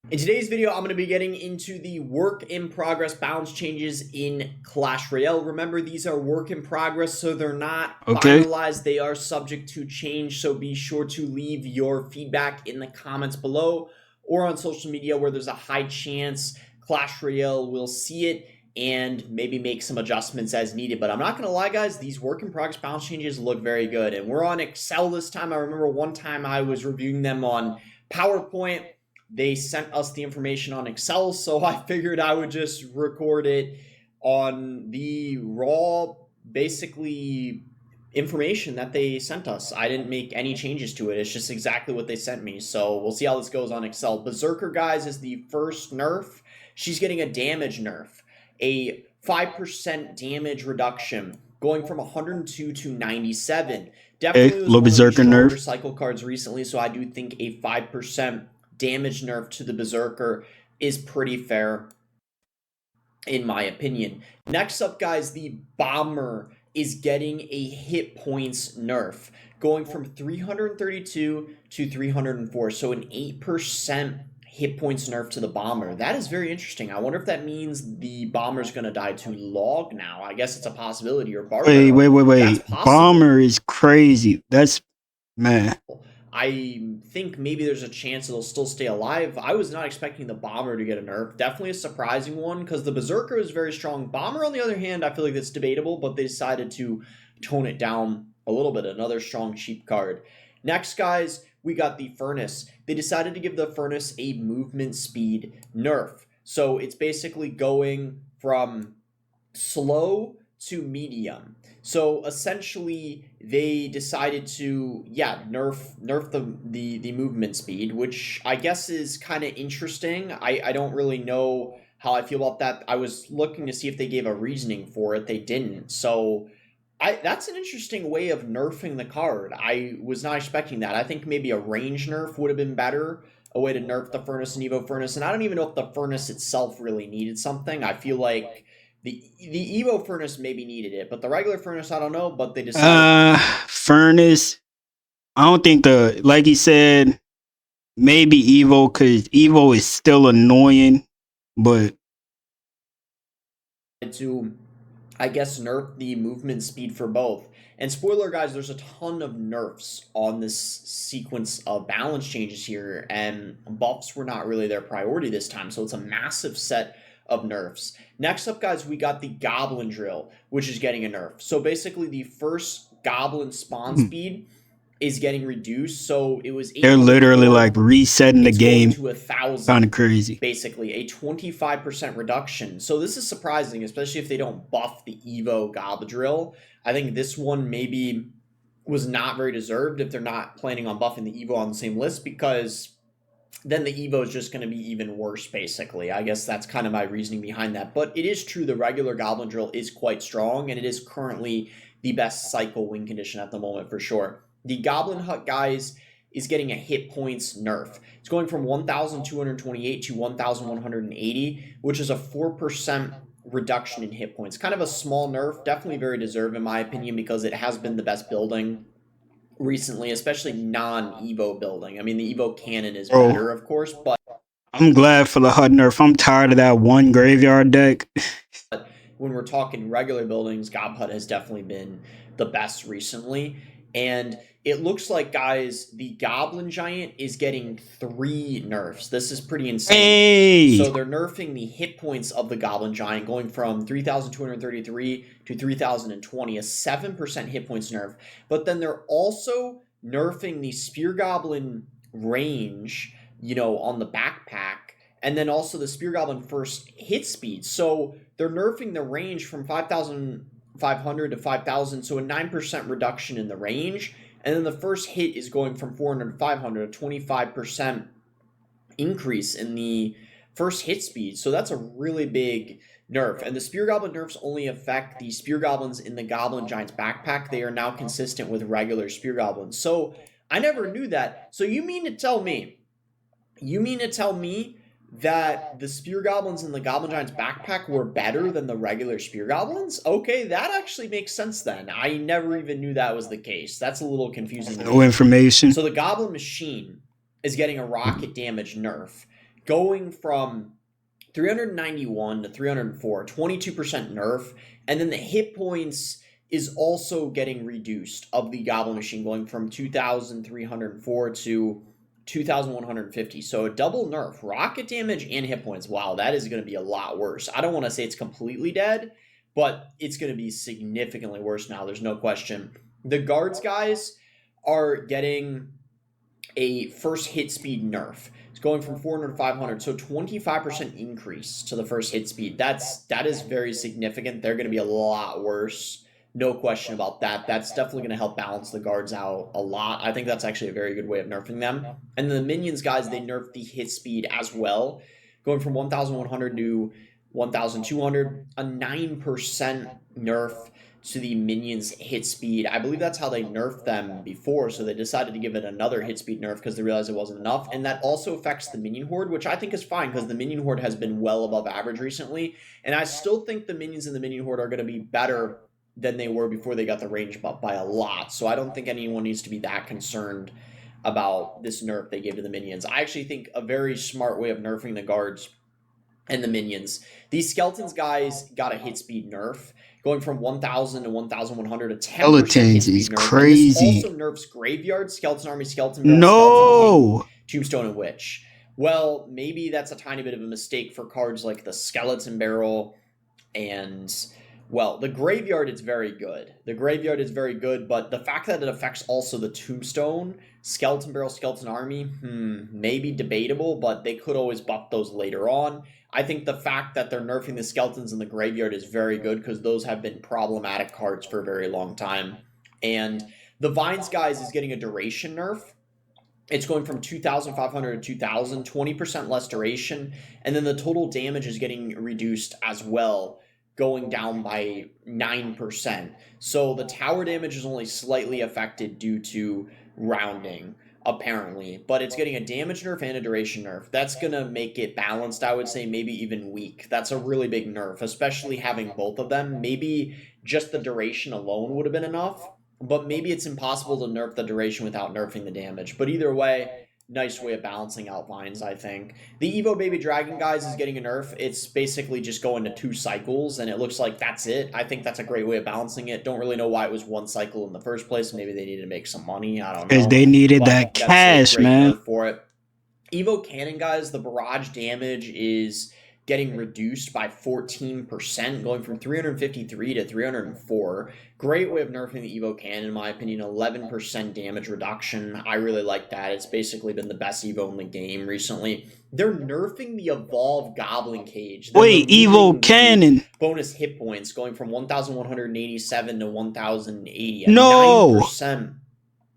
In today's video, I'm going to be getting into the work in progress balance changes in Clash Royale. Remember, these are work in progress, so they're not Okay. finalized. They are subject to change, so be sure to leave your feedback in the comments below or on social media where there's a high chance Clash Royale will see it and maybe make some adjustments as needed. But I'm not going to lie, guys, these work in progress balance changes look very good. And we're on Excel this time. I remember one time I was reviewing them on PowerPoint. They sent us the information on Excel, so I figured I would just record it on the raw, basically, information that they sent us. I didn't make any changes to it. It's just exactly what they sent me. So we'll see how this goes on Excel. Berserker, guys, is the first nerf. She's getting a damage nerf, a 5% damage reduction, going from 102 to 97. Definitely was Little one of the Berserker stronger nerf. cycle cards recently, so I do think a 5% damage nerf to the Berserker is pretty fair, in my opinion. Next up, guys, the Bomber is getting a hit points nerf, going from 332 to 304, so an 8% hit points nerf to the Bomber. That is very interesting. I wonder if that means the Bomber's going to die to Log now. I guess it's a possibility, or Barbaro. Wait. Bomber is crazy. That's, man. I think maybe there's a chance it'll still stay alive. I was not expecting the Bomber to get a nerf. Definitely a surprising one because the Berserker is very strong. Bomber, on the other hand, I feel like that's debatable, but they decided to tone it down a little bit. Another strong cheap card. Next, guys, we got the Furnace. They decided to give the Furnace a movement speed nerf. So it's basically going from slow to medium. So essentially, they decided to nerf the movement speed, which I guess is kind of interesting. I don't really know how I feel about that. I was looking to see if they gave a reasoning for it. They didn't. So that's an interesting way of nerfing the card. I was not expecting that. I think maybe a range nerf would have been better. A way to nerf the Furnace and Evo Furnace. And I don't even know if the Furnace itself really needed something. I feel like the Evo Furnace maybe needed it, but the regular Furnace, I don't know. But they decided Furnace. I don't think like he said, maybe Evo, because Evo is still annoying, but to, I guess, nerf the movement speed for both. And spoiler, guys, there's a ton of nerfs on this sequence of balance changes here, and buffs were not really their priority this time, so it's a massive set of nerfs. Next up, guys, we got the Goblin Drill, which is getting a nerf. So basically, the first Goblin spawn speed is getting reduced. So it was they're literally like resetting the game to 1,000. Kind of crazy. Basically, a 25% reduction. So this is surprising, especially if they don't buff the Evo Goblin Drill. I think this one maybe was not very deserved if they're not planning on buffing the Evo on the same list, because then the Evo is just going to be even worse, basically. I guess that's kind of my reasoning behind that. But it is true the regular Goblin Drill is quite strong, and it is currently the best cycle win condition at the moment for sure. The Goblin Hut, guys, is getting a hit points nerf. It's going from 1,228 to 1,180, which is a 4% reduction in hit points. Kind of a small nerf, definitely very deserved in my opinion, because it has been the best building recently, especially non-Evo building. I mean, the Evo cannon is better, of course, but I'm glad for the Hut nerf. I'm tired of that one graveyard deck. But when we're talking regular buildings, Gob Hut has definitely been the best recently. And it looks like, guys, the Goblin Giant is getting 3 nerfs. This is pretty insane. Hey. So they're nerfing the hit points of the Goblin Giant, going from 3,233 to 3,020, a 7% hit points nerf. But then they're also nerfing the Spear Goblin range, on the backpack, and then also the Spear Goblin first hit speed. So they're nerfing the range from 5,500 to 5,000, so a 9% reduction in the range. And then the first hit is going from 400 to 500, a 25% increase in the first hit speed. So that's a really big nerf. And the Spear Goblin nerfs only affect the Spear Goblins in the Goblin Giant's backpack. They are now consistent with regular Spear Goblins. So I never knew that. So you mean to tell me that the Spear Goblins in the Goblin Giant's backpack were better than the regular Spear Goblins? Okay, that actually makes sense then. I never even knew that was the case. That's a little confusing to me. No information. So the Goblin Machine is getting a rocket damage nerf, going from 391 to 304, 22% nerf, and then the hit points is also getting reduced of the Goblin Machine, going from 2,304 to 2,150. So a double nerf, rocket damage and hit points. Wow, that is going to be a lot worse. I don't want to say it's completely dead, but it's going to be significantly worse now. There's no question. The guards guys are getting a first hit speed nerf. It's going from 400 to 500, so 25% increase to the first hit speed. That is very significant. They're going to be a lot worse. No question about that. That's definitely going to help balance the guards out a lot. I think that's actually a very good way of nerfing them. And the minions guys, they nerf the hit speed as well, going from 1,100 to 1,200, a 9% nerf to the minions hit speed. I believe that's how they nerfed them before, so they decided to give it another hit speed nerf because they realized it wasn't enough. And that also affects the minion horde, which I think is fine because the minion horde has been well above average recently. And I still think the minions in the minion horde are going to be better than they were before they got the range buff by a lot. So I don't think anyone needs to be that concerned about this nerf they gave to the minions. I actually think a very smart way of nerfing the guards and the minions. These skeletons guys got a hit speed nerf, going from 1,000 to 1,100, a 10% hit Skeletons speed is nerf. crazy. And this also nerfs graveyard, skeleton army, skeleton barrel, skeleton No. king, tombstone, and witch. Well, maybe that's a tiny bit of a mistake for cards like the skeleton barrel and, well, the graveyard is very good. The graveyard is very good, but the fact that it affects also the tombstone, skeleton barrel, skeleton army, maybe debatable, but they could always buff those later on. I think the fact that they're nerfing the skeletons in the graveyard is very good because those have been problematic cards for a very long time. And the Vines guys is getting a duration nerf. It's going from 2,500 to 2,000, 20% less duration. And then the total damage is getting reduced as well, going down by 9%. So the tower damage is only slightly affected due to rounding, apparently, but it's getting a damage nerf and a duration nerf. That's gonna make it balanced, I would say, maybe even weak. That's a really big nerf, especially having both of them. Maybe just the duration alone would have been enough, but maybe it's impossible to nerf the duration without nerfing the damage. But either way, nice way of balancing out Vines, I think. The Evo Baby Dragon guys is getting a nerf. It's basically just going to 2 cycles, and it looks like that's it. I think that's a great way of balancing it. Don't really know why it was 1 cycle in the first place. Maybe they needed to make some money. I don't know. Because they needed that cash, man. For it. Evo Cannon guys, the barrage damage is getting reduced by 14%, going from 353 to 304. Great way of nerfing the Evo Cannon, in my opinion. 11% damage reduction. I really like that. It's basically been the best Evo in the game recently. They're nerfing the Evolved Goblin Cage. Wait, Evo Cannon. Bonus hit points going from 1,187 to 1,080. No. 9%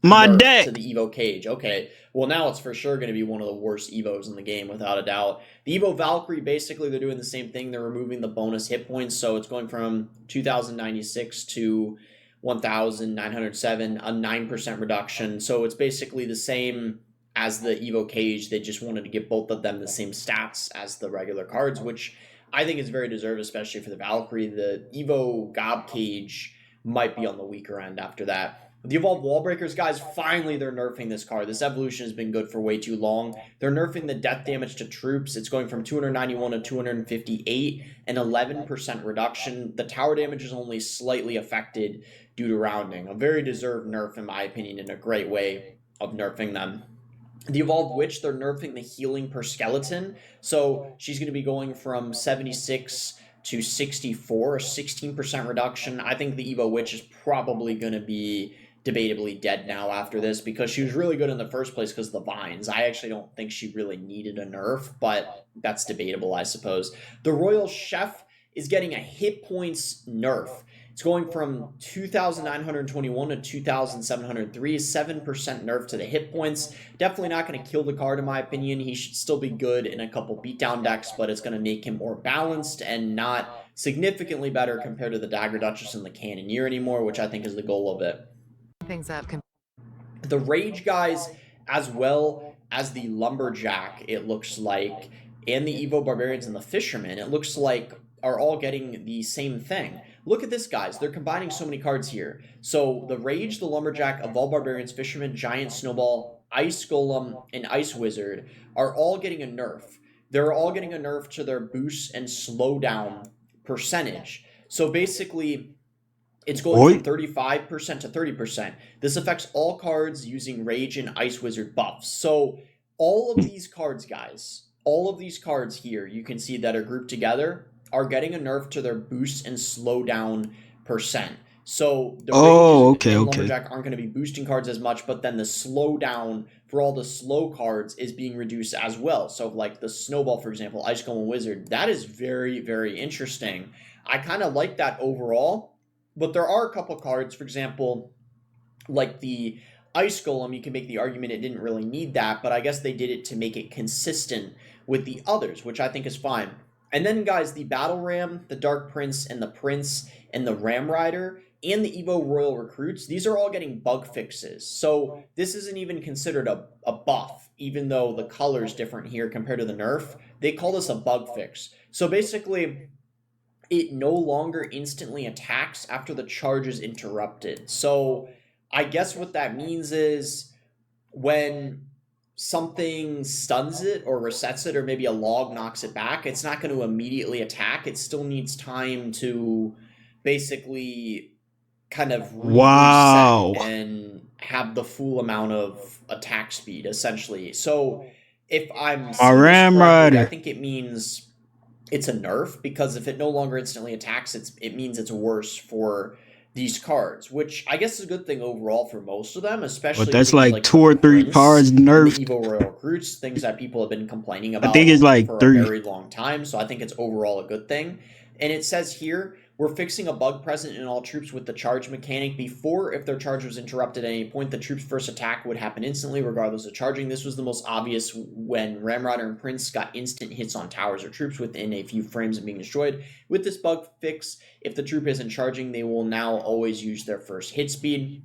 my deck to the Evo Cage. Okay, well now it's for sure going to be one of the worst Evos in the game, without a doubt. The Evo Valkyrie, basically they're doing the same thing. They're removing the bonus hit points, so it's going from 2,096 to 1,907, a 9% reduction. So it's basically the same as the Evo Cage. They just wanted to give both of them the same stats as the regular cards, which I think is very deserved, especially for the Valkyrie. The Evo Gob Cage might be on the weaker end after that. The Evolved Wallbreakers, guys, finally they're nerfing this card. This evolution has been good for way too long. They're nerfing the death damage to troops. It's going from 291 to 258, an 11% reduction. The tower damage is only slightly affected due to rounding. A very deserved nerf, in my opinion, and a great way of nerfing them. The Evolved Witch, they're nerfing the healing per skeleton. So she's going to be going from 76 to 64, a 16% reduction. I think the Evo Witch is probably going to be debatably dead now after this because she was really good in the first place because of the Vines. I actually don't think she really needed a nerf, but that's debatable, I suppose. The Royal Chef is getting a hit points nerf. It's going from 2,921 to 2,703, 7% nerf to the hit points. Definitely not going to kill the card, in my opinion. He should still be good in a couple beatdown decks, but it's going to make him more balanced and not significantly better compared to the Dagger Duchess and the Cannoneer anymore, which I think is the goal of it. Things up. The Rage guys, as well as the Lumberjack, it looks like, and the Evo Barbarians and the Fisherman, it looks like are all getting the same thing. Look at this, guys. They're combining so many cards here. So the Rage, the Lumberjack, Evolved Barbarians, Fisherman, Giant Snowball, Ice Golem, and Ice Wizard are all getting a nerf, they're all getting a nerf to their boost and slowdown percentage. So basically, it's going from 35% to 30%. This affects all cards using Rage and Ice Wizard buffs. So all of these cards, guys, all of these cards here, you can see that are grouped together, are getting a nerf to their boost and slowdown percent. So the Rage and Lumberjack aren't going to be boosting cards as much, but then the slowdown for all the slow cards is being reduced as well. So like the Snowball, for example, Ice Golem Wizard, that is very, very interesting. I kind of like that overall. But there are a couple cards, for example, like the Ice Golem, you can make the argument it didn't really need that, but I guess they did it to make it consistent with the others, which I think is fine. And then, guys, the Battle Ram, the Dark Prince, and the Ram Rider, and the Evo Royal Recruits, these are all getting bug fixes. So this isn't even considered a buff, even though the color is different here compared to the nerf. They call this a bug fix. So basically, it no longer instantly attacks after the charge is interrupted. So I guess what that means is when something stuns it or resets it, or maybe a log knocks it back, it's not going to immediately attack. It still needs time to basically kind of reset and have the full amount of attack speed, essentially. So if I'm I think it means it's a nerf, because if it no longer instantly attacks, it means it's worse for these cards, which I guess is a good thing overall for most of them, especially. But that's like 2 or 3 cards nerfed. The Evo Royal Recruits, things that people have been complaining about. I think it's like for 3. a very long time, so I think it's overall a good thing. And it says here, we're fixing a bug present in all troops with the charge mechanic. Before, if their charge was interrupted at any point, the troops' first attack would happen instantly, regardless of charging. This was the most obvious when Ram Rider and Prince got instant hits on towers or troops within a few frames of being destroyed. With this bug fix, if the troop isn't charging, they will now always use their first hit speed.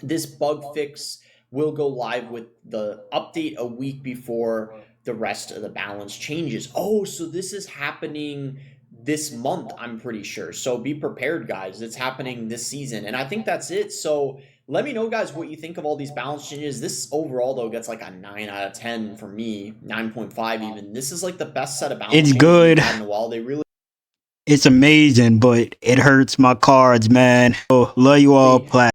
This bug fix will go live with the update a week before the rest of the balance changes. Oh, so this is happening this month, I'm pretty sure. So be prepared, guys. It's happening this season. And I think that's it. So let me know, guys, what you think of all these balance changes. This overall, though, gets like a 9 out of 10 for me. 9.5 even. This is like the best set of balance changes it's good in a while. They really... It's amazing, but it hurts my cards, man. Oh, love you all, PLAKZ.